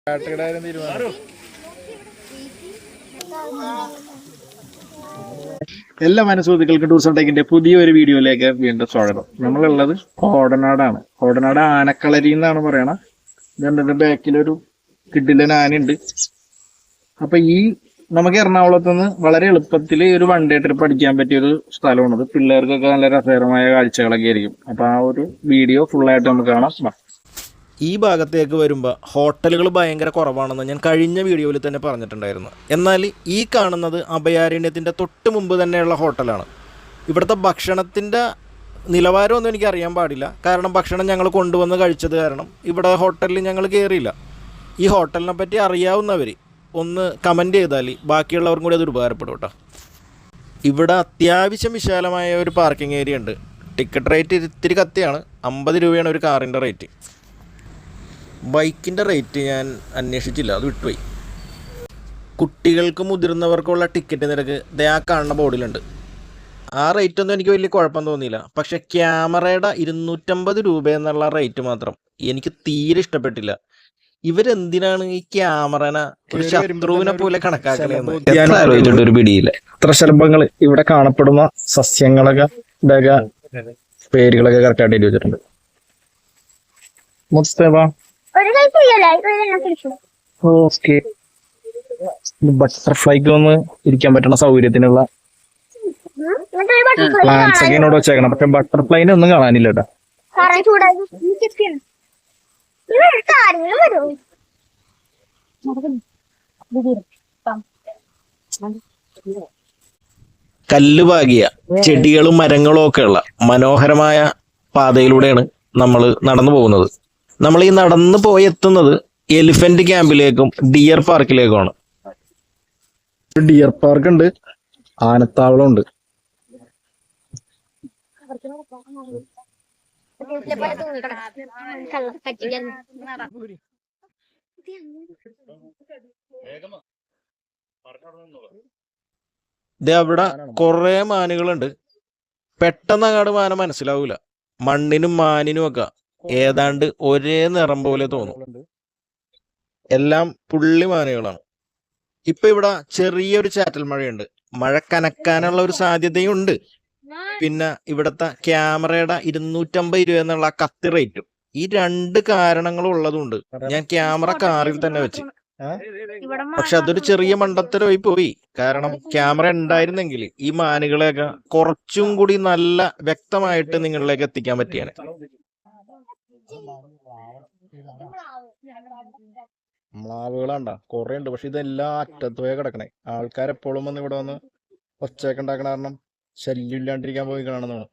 എല്ലാ മനസ്സുകൾക്കും ടൂറിസം ടെക്കിന്റെ പുതിയൊരു വീഡിയോയിലേക്ക് വീണ്ടും സ്വാഗതം. നമ്മളുള്ളത് കോടനാടാണ്. കോടനാട് ആനക്കളരി എന്നാണ് പറയണ. ഇതിന്റെ ബാക്കിലൊരു കിഡിലൻ ആനയുണ്ട്. അപ്പൊ നമുക്ക് എറണാകുളത്ത് നിന്ന് വളരെ എളുപ്പത്തിൽ ഒരു വൺ ഡേ ട്രിപ്പ് അടിക്കാൻ പറ്റിയൊരു സ്ഥലമാണത്. പിള്ളേർക്കൊക്കെ നല്ല രസകരമായ കാഴ്ചകളൊക്കെ ആയിരിക്കും. അപ്പൊ ആ ഒരു വീഡിയോ ഫുള്ളായിട്ട് നമുക്ക് കാണാം. ഈ ഭാഗത്തേക്ക് വരുമ്പോൾ ഹോട്ടലുകൾ ഭയങ്കര കുറവാണെന്ന് ഞാൻ കഴിഞ്ഞ വീഡിയോയിൽ തന്നെ പറഞ്ഞിട്ടുണ്ടായിരുന്നു. എന്നാൽ ഈ കാണുന്നത് അഭയാരണ്യത്തിൻ്റെ തൊട്ട് മുമ്പ് തന്നെയുള്ള ഹോട്ടലാണ്. ഇവിടുത്തെ ഭക്ഷണത്തിൻ്റെ നിലവാരമൊന്നും എനിക്ക് അറിയാൻ പാടില്ല. കാരണം ഭക്ഷണം ഞങ്ങൾ കൊണ്ടുവന്ന് കഴിച്ചത് കാരണം ഇവിടെ ഹോട്ടലിൽ ഞങ്ങൾ കയറിയില്ല. ഈ ഹോട്ടലിനെ പറ്റി അറിയാവുന്നവർ ഒന്ന് കമൻറ്റ് ചെയ്താൽ ബാക്കിയുള്ളവർക്കും കൂടി അത് ഉപകാരപ്പെടും കേട്ടോ. ഇവിടെ അത്യാവശ്യം വിശാലമായ ഒരു പാർക്കിംഗ് ഏരിയ ഉണ്ട്. ടിക്കറ്റ് റേറ്റ് ഇത്തിരി കത്തിയാണ്. 50 രൂപയാണ് ഒരു കാറിൻ്റെ റേറ്റ്. ബൈക്കിൻ്റെ റേറ്റ് ഞാൻ അന്വേഷിച്ചില്ല, അത് വിട്ടുപോയി. കുട്ടികൾക്ക് മുതിർന്നവർക്കുള്ള ടിക്കറ്റ് നിരക്ക് ആ കാണുന്ന ബോർഡിലുണ്ട്. ആ റേറ്റൊന്നും എനിക്ക് വലിയ കുഴപ്പം തോന്നിയില്ല. പക്ഷേ ക്യാമറയുടെ 250 രൂപ എന്നുള്ള റേറ്റ് മാത്രം എനിക്ക് തീരെ ഇഷ്ടപ്പെട്ടില്ല. ഇവരെന്തിനാണ് ഈ ക്യാമറനെ ഒരു ശത്രുവിനെ പോലെ കണക്കാക്കണേന്ന് ഒരു പിടിയില്ല. ഇത്ര ശലഭങ്ങൾ ഇവിടെ കാണപ്പെടുന്ന സസ്യങ്ങളൊക്കെ പേരുകളൊക്കെ കറക്റ്റായിട്ട് എഴുതി വെച്ചിട്ടുണ്ട്. ബട്ടർഫ്ലൈക്ക് ഒന്ന് ഇരിക്കാൻ പറ്റുന്ന സൗകര്യത്തിനുള്ള പ്ലാന്റ്സ് ഒക്കെ എന്നോട് വെച്ചേക്കണം. പക്ഷെ ബട്ടർഫ്ലൈനെ ഒന്നും കാണാനില്ല കേട്ടോ. കല്ലുപാകിയ ചെടികളും മരങ്ങളും ഒക്കെ ഉള്ള മനോഹരമായ പാതയിലൂടെയാണ് നമ്മൾ നടന്നു പോകുന്നത്. നമ്മൾ ഈ നടന്നു പോയി എത്തുന്നത് എലിഫന്റ് ക്യാമ്പിലേക്കും ഡിയർ പാർക്കിലേക്കുമാണ്. ഡിയർ പാർക്ക് ഉണ്ട്, ആനത്താവളം ഉണ്ട്. അവിടെ കുറെ മാനുകളുണ്ട്. പെട്ടെന്ന് അങ്ങാട് മാന മനസ്സിലാവൂല. മണ്ണിനും മാനിനും ഒക്കെ ഏതാണ്ട് ഒരേ നിറം പോലെ തോന്നും. എല്ലാം പുള്ളിമാനുകളാണ്. ഇപ്പൊ ഇവിടെ ചെറിയൊരു ചാറ്റൽ മഴയുണ്ട്. മഴ കനക്കാനുള്ള ഒരു സാധ്യതയുണ്ട്. പിന്നെ ഇവിടുത്തെ ക്യാമറയുടെ 250 രൂപ എന്നുള്ള കത്തി റേറ്റും, ഈ 2 കാരണങ്ങളും ഉള്ളതുകൊണ്ട് ഞാൻ ക്യാമറ കാറിൽ തന്നെ വെച്ച്. പക്ഷെ അതൊരു ചെറിയ മണ്ടത്തരമായി പോയി. കാരണം ക്യാമറ ഉണ്ടായിരുന്നെങ്കിൽ ഈ മാനുകളെയൊക്കെ കുറച്ചും കൂടി നല്ല വ്യക്തമായിട്ട് നിങ്ങളിലേക്ക് എത്തിക്കാൻ പറ്റിയാണ്. മ്ലാവുകളാണ്ട കൊറേ ഉണ്ട്. പക്ഷെ ഇതെല്ലാം അറ്റത്ത് പോയാ കിടക്കണേ. ആൾക്കാരെപ്പോഴും വന്ന് ഇവിടെ വന്ന് ഒച്ചയൊക്കെ ഉണ്ടാക്കണ കാരണം ശല്യം ഇല്ലാണ്ടിരിക്കാൻ പോയി കാണുന്നതാണ്.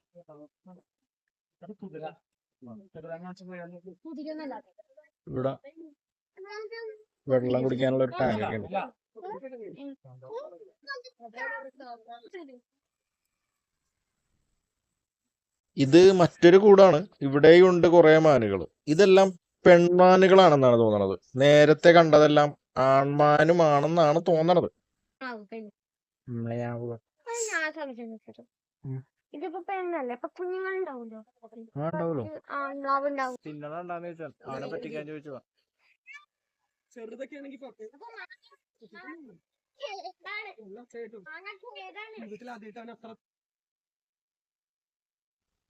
ഇവിടെ വെള്ളം കുടിക്കാനുള്ള ഒരു ടാങ്ക് ഒക്കെ ഉണ്ട്. ഇത് മറ്റൊരു കൂടാണ്. ഇവിടെയും ഉണ്ട് കുറെ മാനുകൾ. ഇതെല്ലാം പെൺമാനുകളാണെന്നാണ് തോന്നണത്. നേരത്തെ കണ്ടതെല്ലാം ആൺമാനുമാണെന്നാണ് തോന്നണത്. ഇതിപ്പോ പെണ്ണല്ലേ, അപ്പൊ കുഞ്ഞുങ്ങളുണ്ടാവൂലോ.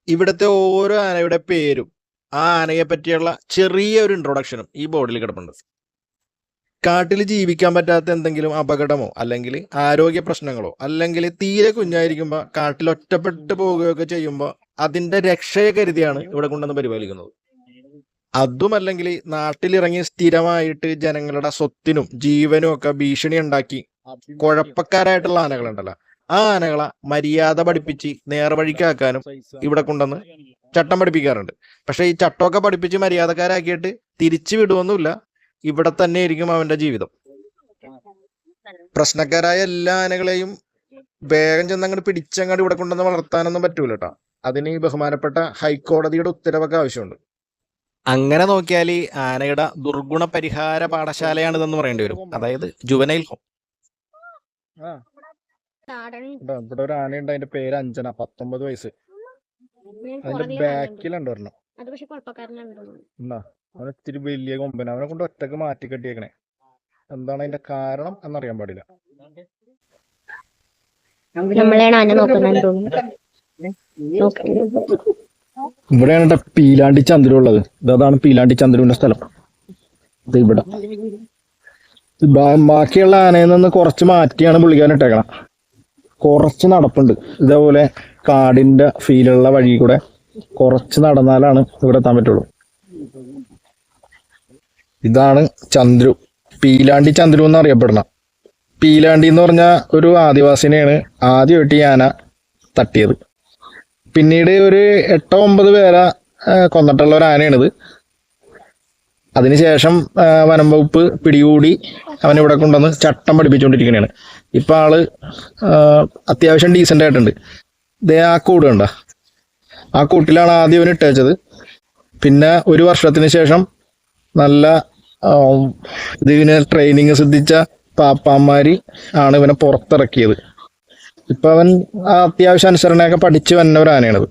ഇവിടുത്തെ ഓരോ ആനയുടെ പേരും ആ ആനയെ പറ്റിയുള്ള ചെറിയൊരു ഇൻട്രൊഡക്ഷനും ഈ ബോർഡിൽ കിടപ്പുണ്ട്. കാട്ടിൽ ജീവിക്കാൻ പറ്റാത്ത എന്തെങ്കിലും അപകടമോ അല്ലെങ്കിൽ ആരോഗ്യ പ്രശ്നങ്ങളോ അല്ലെങ്കിൽ തീരെ കുഞ്ഞായിരിക്കുമ്പോൾ കാട്ടിൽ ഒറ്റപ്പെട്ടു പോവുകയൊക്കെ ചെയ്യുമ്പോൾ അതിന്റെ രക്ഷയെ കരുതിയാണ് ഇവിടെ കൊണ്ടുവന്ന് പരിപാലിക്കുന്നത്. അതുമല്ലെങ്കിൽ നാട്ടിലിറങ്ങി സ്ഥിരമായിട്ട് ജനങ്ങളുടെ സ്വത്തിനും ജീവനും ഒക്കെ ഭീഷണി ഉണ്ടാക്കി കുഴപ്പക്കാരായിട്ടുള്ള ആനകളുണ്ടല്ലോ, ആ ആനകളെ മര്യാദ പഠിപ്പിച്ച് നേർവഴിക്കാക്കാനും ഇവിടെ കൊണ്ടുവന്ന് ചട്ടം പഠിപ്പിക്കാറുണ്ട്. പക്ഷെ ഈ ചട്ടമൊക്കെ പഠിപ്പിച്ച് മര്യാദക്കാരാക്കിയിട്ട് തിരിച്ചു വിടുവൊന്നുമില്ല. ഇവിടെ തന്നെ ആയിരിക്കും അവന്റെ ജീവിതം. പ്രശ്നക്കാരായ എല്ലാ ആനകളെയും വേഗം ചെന്നങ്ങോട്ട് പിടിച്ചങ്ങോട്ട് ഇവിടെ കൊണ്ടുവന്ന് വളർത്താനൊന്നും പറ്റൂല കേട്ടോ. അതിന് ഈ ബഹുമാനപ്പെട്ട ഹൈക്കോടതിയുടെ ഉത്തരവൊക്കെ ആവശ്യമുണ്ട്. അങ്ങനെ നോക്കിയാൽ ആനയുടെ ദുർഗുണ പരിഹാര പാഠശാലയാണിതെന്ന് പറയേണ്ടി വരും. അതായത് ജുവനൈൽ ഹോം. ഇവിടെ ഒരു ആനയുണ്ട്, അതിന്റെ പേര് അഞ്ജന, 19 വയസ്സ്. അതിന്റെ ബാക്കിലുണ്ട് ഒരെണ്ണം. അവൻ ഇത്തിരി വലിയ കൊമ്പൻ, അവനെ കൊണ്ട് ഒറ്റക്ക് മാറ്റി കെട്ടിയേക്കണേ. എന്താണ് അതിന്റെ കാരണം എന്നറിയാൻ പാടില്ല. നമ്മളെയാണ് ആന നോക്കുന്നത്. ഇവിടെയാണ് ട്ടോ പീലാണ്ടി ചന്ദ്രു ഉള്ളത്. ഇതാണ് പീലാണ്ടി ചന്ദ്രുവിന്റെ സ്ഥലം. ഇത് ഇവിടെ ബാക്കിയുള്ള ആനയിൽ നിന്ന് കുറച്ച് മാറ്റിയാണ് പുള്ളിക്കാരൻ ഇട്ടേക്കണം. കുറച്ച് നടപ്പുണ്ട്. ഇതേപോലെ കാടിന്റെ ഫീലുള്ള വഴി കൂടെ കുറച്ച് നടന്നാലാണ് ഇവിടെ എത്താൻ പറ്റുള്ളൂ. ഇതാണ് ചന്ദ്രു, പീലാണ്ടി ചന്ദ്രു എന്ന് അറിയപ്പെടണ. പീലാണ്ടി എന്ന് പറഞ്ഞ ഒരു ആദിവാസിനെയാണ് ആദ്യമായിട്ട് ഈ ആന തട്ടിയത്. പിന്നീട് ഒരു 8-9 പേരെ കൊന്നിട്ടുള്ള ഒരു ആനയാണിത്. അതിനുശേഷം വനം വകുപ്പ് പിടികൂടി അവനിവിടെ കൊണ്ടുവന്ന് ചട്ടം പഠിപ്പിച്ചുകൊണ്ടിരിക്കുകയാണ്. ഇപ്പം ആള് അത്യാവശ്യം ഡീസൻ്റ് ആയിട്ടുണ്ട്. ഇതേ ആ കൂട് കണ്ട, ആ കൂട്ടിലാണ് ആദ്യം അവന് ഇട്ടേച്ചത്. പിന്നെ ഒരു വർഷത്തിന് ശേഷം നല്ല ഇതിന് ട്രെയിനിങ് സിദ്ധിച്ച പാപ്പാന്മാര് ആണ് ഇവനെ പുറത്തിറക്കിയത്. ഇപ്പൊ അവൻ അത്യാവശ്യം അനുസരണയൊക്കെ പഠിച്ച് വന്ന ഒരു ആനയാണിത്.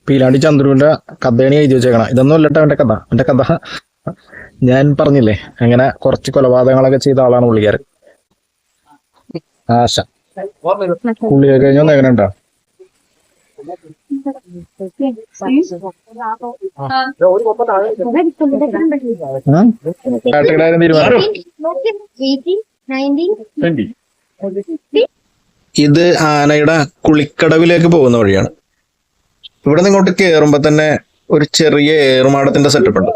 പീലാണ്ടി ചന്ദ്രുവിന്റെ കഥയാണ് എഴുതി വെച്ചേക്കണം. ഇതൊന്നും അല്ലട്ടോ അവന്റെ കഥ. അവന്റെ കഥ ഞാൻ പറഞ്ഞില്ലേ, അങ്ങനെ കുറച്ച് കൊലപാതകങ്ങളൊക്കെ ചെയ്ത ആളാണ് പുള്ളിക്കാരൻ. ആശ പുള്ളിയെ കഴിഞ്ഞൊന്നും എങ്ങനെ ഉണ്ടാ തീരുമാനം. ഇത് ആനയുടെ കുളിക്കടവിലേക്ക് പോകുന്ന വഴിയാണ്. ഇവിടെ നിന്ന് ഇങ്ങോട്ട് കയറുമ്പോ തന്നെ ഒരു ചെറിയ ഏറുമാടത്തിന്റെ സെറ്റപ്പ് ഉണ്ട്.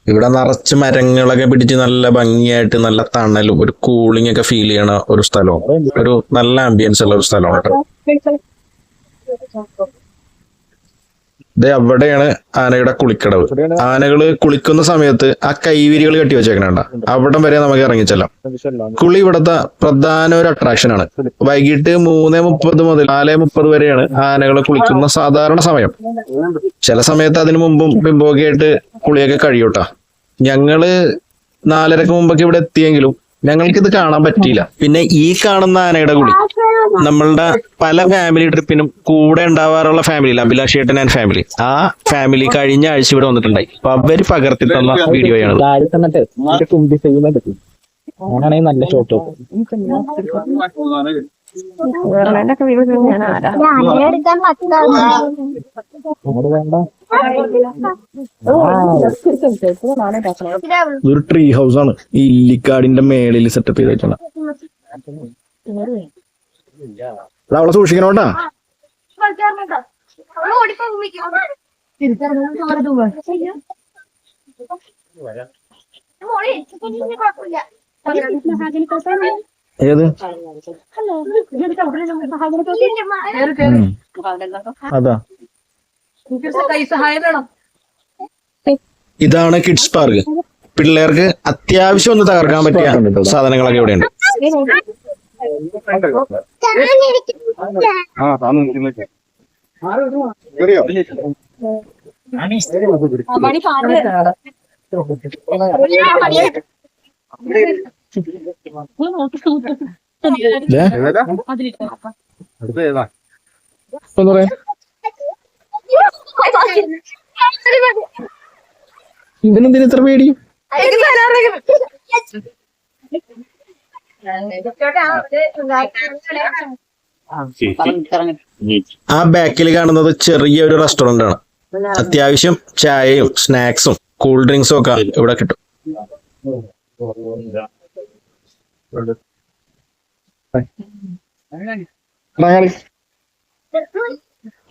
ഇവിടെ നിറച്ച് മരങ്ങളൊക്കെ പിടിച്ച് നല്ല ഭംഗിയായിട്ട് നല്ല തണലും ഒരു കൂളിംഗ് ഒക്കെ ഫീൽ ചെയ്യണ ഒരു സ്ഥലവും ഒരു നല്ല ആംബിയൻസ് ഉള്ള ഒരു സ്ഥലമാണ് കേട്ടോ. ഇത് അവിടെയാണ് ആനയുടെ കുളിക്കടവ്. ആനകള് കുളിക്കുന്ന സമയത്ത് ആ കൈവിരികൾ കെട്ടി വെച്ചേക്കണ അവിടം വരെ നമുക്ക് ഇറങ്ങിച്ചെല്ലാം. കുളി ഇവിടുത്തെ പ്രധാന ഒരു അട്രാക്ഷൻ ആണ്. വൈകിട്ട് 3:30 മുതൽ 4:30 വരെയാണ് ആനകൾ കുളിക്കുന്ന സാധാരണ സമയം. ചില സമയത്ത് അതിനു മുമ്പും പിമ്പൊക്കെ ആയിട്ട് കുളിയൊക്കെ കഴിയൂട്ടാ. ഞങ്ങള് 4:30 മുമ്പൊക്കെ ഇവിടെ എത്തിയെങ്കിലും ഞങ്ങൾക്ക് ഇത് കാണാൻ പറ്റിയില്ല. പിന്നെ ഈ കാണുന്ന ആനയുടെ കുളി നമ്മളുടെ പല ഫാമിലി ട്രിപ്പിനും കൂടെ ഉണ്ടാവാറുള്ള ഫാമിലി, അഭിലാഷേട്ടൻ ആൻഡ് ഫാമിലി, ആ ഫാമിലി കഴിഞ്ഞ ആഴ്ച ഇവിടെ വന്നിട്ടുണ്ടായി. അപ്പൊ അവര് പകർത്തി തന്ന വീഡിയോയാണ്. നല്ല ഷോട്ട്. ഇതൊരു ട്രീ ഹൗസ് ആണ്. ഈ ഇല്ലിക്കാടിന്റെ മേളിൽ സെറ്റപ്പ് ചെയ്ത് വെച്ചാണ്. അവളെ സൂക്ഷിക്കണോട്ടാ. ഏത് അതാ ഇതാണ് കിഡ്സ് പാർക്ക്. പിള്ളേർക്ക് അത്യാവശ്യം ഒന്ന് തകർക്കാൻ പറ്റിയ സാധനങ്ങളൊക്കെ ഇവിടെയുണ്ട്. ഇവനെന്തിന് ഇത്ര പേടി? ആ ബാക്കിൽ കാണുന്നത് ചെറിയൊരു റെസ്റ്റോറന്റ് ആണ്. അത്യാവശ്യം ചായയും സ്നാക്സും കൂൾ ഡ്രിങ്ക്സും ഒക്കെ ഇവിടെ കിട്ടും.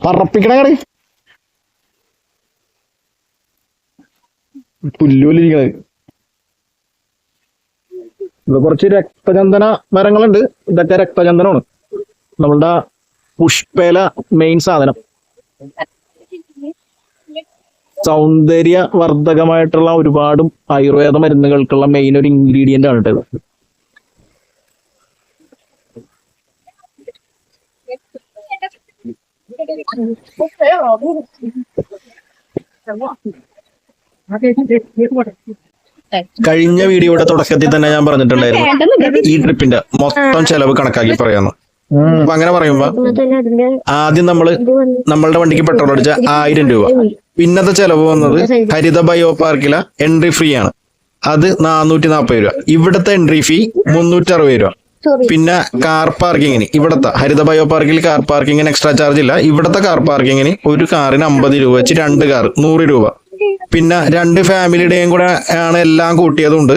പറപ്പിക്കണ പുല്ലുപോലിരിക്കണത്. ഇവിടെ കുറച്ച് രക്തചന്ദന മരങ്ങളുണ്ട്. ഇതൊക്കെ രക്തചന്ദനമാണ്, നമ്മളുടെ പുഷ്പേല മെയിൻ സാധനം. സൗന്ദര്യവർദ്ധകമായിട്ടുള്ള ഒരുപാട് ആയുർവേദ മരുന്നുകൾക്കുള്ള മെയിൻ ഒരു ഇൻഗ്രീഡിയന്റ് ആണ് കേട്ടത്. കഴിഞ്ഞ വീഡിയോയുടെ തുടക്കത്തിൽ തന്നെ ഞാൻ പറഞ്ഞിട്ടുണ്ടായിരുന്നു ഈ ട്രിപ്പിന്റെ മൊത്തം ചെലവ് കണക്കാക്കി പറയാന്ന്. അപ്പൊ അങ്ങനെ പറയുമ്പോ ആദ്യം നമ്മളുടെ വണ്ടിക്ക് പെട്രോൾ അടിച്ച 1000 രൂപ. പിന്നത്തെ ചെലവ് വന്നത് ഹരിത ബയോ പാർക്കിലെ എൻട്രി ഫ്രീ ആണ്. അത് 440 രൂപ. ഇവിടുത്തെ എൻട്രി ഫീ 360 രൂപ. പിന്നെ കാർ പാർക്കിങ്ങിന് ഇവിടുത്തെ ഹരിത ബയോ പാർക്കിൽ കാർ പാർക്കിങ്ങിന് എക്സ്ട്രാ ചാർജ് ഇല്ല. ഇവിടുത്തെ കാർ പാർക്കിങ്ങിന് ഒരു കാറിന് 50 രൂപ വെച്ച് 2 കാർ 100 രൂപ. പിന്നെ 2 ഫാമിലിയുടെയും കൂടെ ആണ് എല്ലാം കൂട്ടിയതുകൊണ്ട്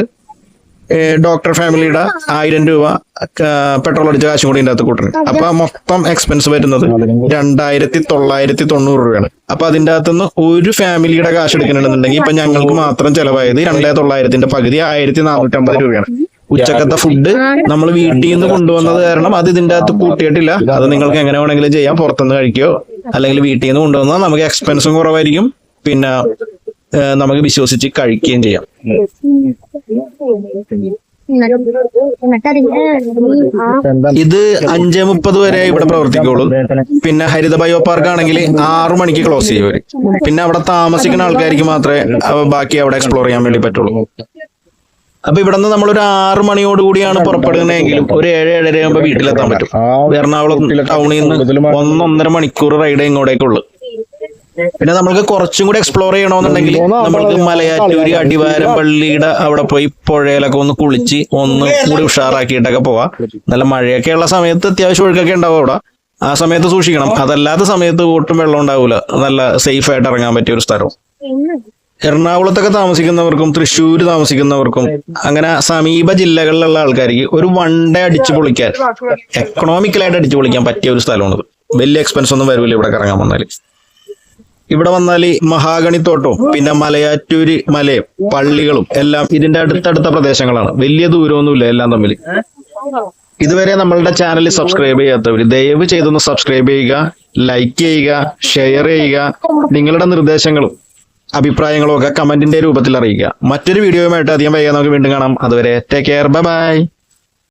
ഡോക്ടർ ഫാമിലിയുടെ 1000 രൂപ പെട്രോൾ അടിച്ച കാശും കൂടി ഇതിൻ്റെ അകത്ത് കൂട്ടുന്നത്. അപ്പൊ മൊത്തം എക്സ്പെൻസ് വരുന്നത് 2990 രൂപയാണ്. അപ്പൊ അതിൻ്റെ അകത്തുനിന്ന് ഒരു ഫാമിലിയുടെ കാശ് എടുക്കണമെന്നുണ്ടെങ്കിൽ ഇപ്പൊ ഞങ്ങൾക്ക് മാത്രം ചെലവായത് 2900ന്റെ പകുതി 1450 രൂപയാണ്. ഉച്ചക്കത്തെ ഫുഡ് നമ്മൾ വീട്ടിൽ നിന്ന് കൊണ്ടുവന്നത് കാരണം അത് ഇതിൻ്റെ അകത്ത് കൂട്ടിയിട്ടില്ല. അത് നിങ്ങൾക്ക് എങ്ങനെ വേണമെങ്കിലും ചെയ്യാം. പുറത്തുനിന്ന് കഴിക്കുകയോ അല്ലെങ്കിൽ വീട്ടിൽ നിന്ന് കൊണ്ടുവന്നാൽ നമുക്ക് എക്സ്പെൻസും കുറവായിരിക്കും. പിന്നെ നമുക്ക് വിശ്വസിച്ച് കഴിക്കുകയും ചെയ്യാം. ഇത് 5:30 വരെ ഇവിടെ പ്രവർത്തിക്കുള്ളൂ. പിന്നെ ഹരിത ബയോ പാർക്ക് ആണെങ്കിൽ 6 മണിക്ക് ക്ലോസ് ചെയ്യും അവര്. പിന്നെ അവിടെ താമസിക്കുന്ന ആൾക്കാർക്ക് മാത്രമേ ബാക്കി അവിടെ എക്സ്പ്ലോർ ചെയ്യാൻ വേണ്ടി പറ്റുള്ളൂ. അപ്പൊ ഇവിടെ നിന്ന് നമ്മളൊരു 6 മണിയോട് കൂടിയാണ് പുറപ്പെടുന്നതെങ്കിലും ഒരു 7-7:30 ആകുമ്പോൾ വീട്ടിലെത്താൻ പറ്റും. എറണാകുളം ടൗണിൽ നിന്ന് 1-1.5 മണിക്കൂർ റൈഡ് ഇങ്ങോട്ടേക്കുള്ളൂ. പിന്നെ നമുക്ക് കുറച്ചും കൂടി എക്സ്പ്ലോർ ചെയ്യണമെന്നുണ്ടെങ്കിൽ നമ്മൾക്ക് മലയാറ്റൂര് അടിവാരം പള്ളിയുടെ അവിടെ പോയി പുഴയിലൊക്കെ ഒന്ന് കുളിച്ച് ഒന്ന് കൂടി ഉഷാറാക്കിയിട്ടൊക്കെ പോവാം. നല്ല മഴയൊക്കെ ഉള്ള സമയത്ത് അത്യാവശ്യം ഒഴുക്കൊക്കെ ഉണ്ടാവും അവിടെ. ആ സമയത്ത് സൂക്ഷിക്കണം. അതല്ലാത്ത സമയത്ത് ഒട്ടും വെള്ളം ഉണ്ടാവില്ല. നല്ല സേഫ് ആയിട്ട് ഇറങ്ങാൻ പറ്റിയ ഒരു സ്ഥലവും. എറണാകുളത്തൊക്കെ താമസിക്കുന്നവർക്കും തൃശ്ശൂര് താമസിക്കുന്നവർക്കും അങ്ങനെ സമീപ ജില്ലകളിലുള്ള ആൾക്കാർക്ക് ഒരു 1 ഡേ അടിച്ചു പൊളിക്കാൻ എക്കണോമിക്കലായിട്ട് അടിച്ചു പൊളിക്കാൻ പറ്റിയ ഒരു സ്ഥലമാണിത്. വലിയ എക്സ്പെൻസ് ഒന്നും വരില്ല ഇവിടെ ഇറങ്ങാൻ വന്നാൽ. ഇവിടെ വന്നാൽ മഹാഗണിത്തോട്ടവും പിന്നെ മലയാറ്റൂര് മലയും പള്ളികളും എല്ലാം ഇതിന്റെ അടുത്തടുത്ത പ്രദേശങ്ങളാണ്. വലിയ ദൂരമൊന്നുമില്ല എല്ലാം തമ്മിൽ. ഇതുവരെ നമ്മളുടെ ചാനൽ സബ്സ്ക്രൈബ് ചെയ്യാത്തവർ ദയവ് ചെയ്തൊന്ന് സബ്സ്ക്രൈബ് ചെയ്യുക, ലൈക്ക് ചെയ്യുക, ഷെയർ ചെയ്യുക. നിങ്ങളുടെ നിർദ്ദേശങ്ങളും അഭിപ്രായങ്ങളും ഒക്കെ കമന്റിന്റെ രൂപത്തിൽ അറിയിക്കുക. മറ്റൊരു വീഡിയോയുമായിട്ട് അധികം വൈകാതെ നമുക്ക് വീണ്ടും കാണാം. അതുവരെ ടേക്ക് കെയർ, ബൈ ബൈ.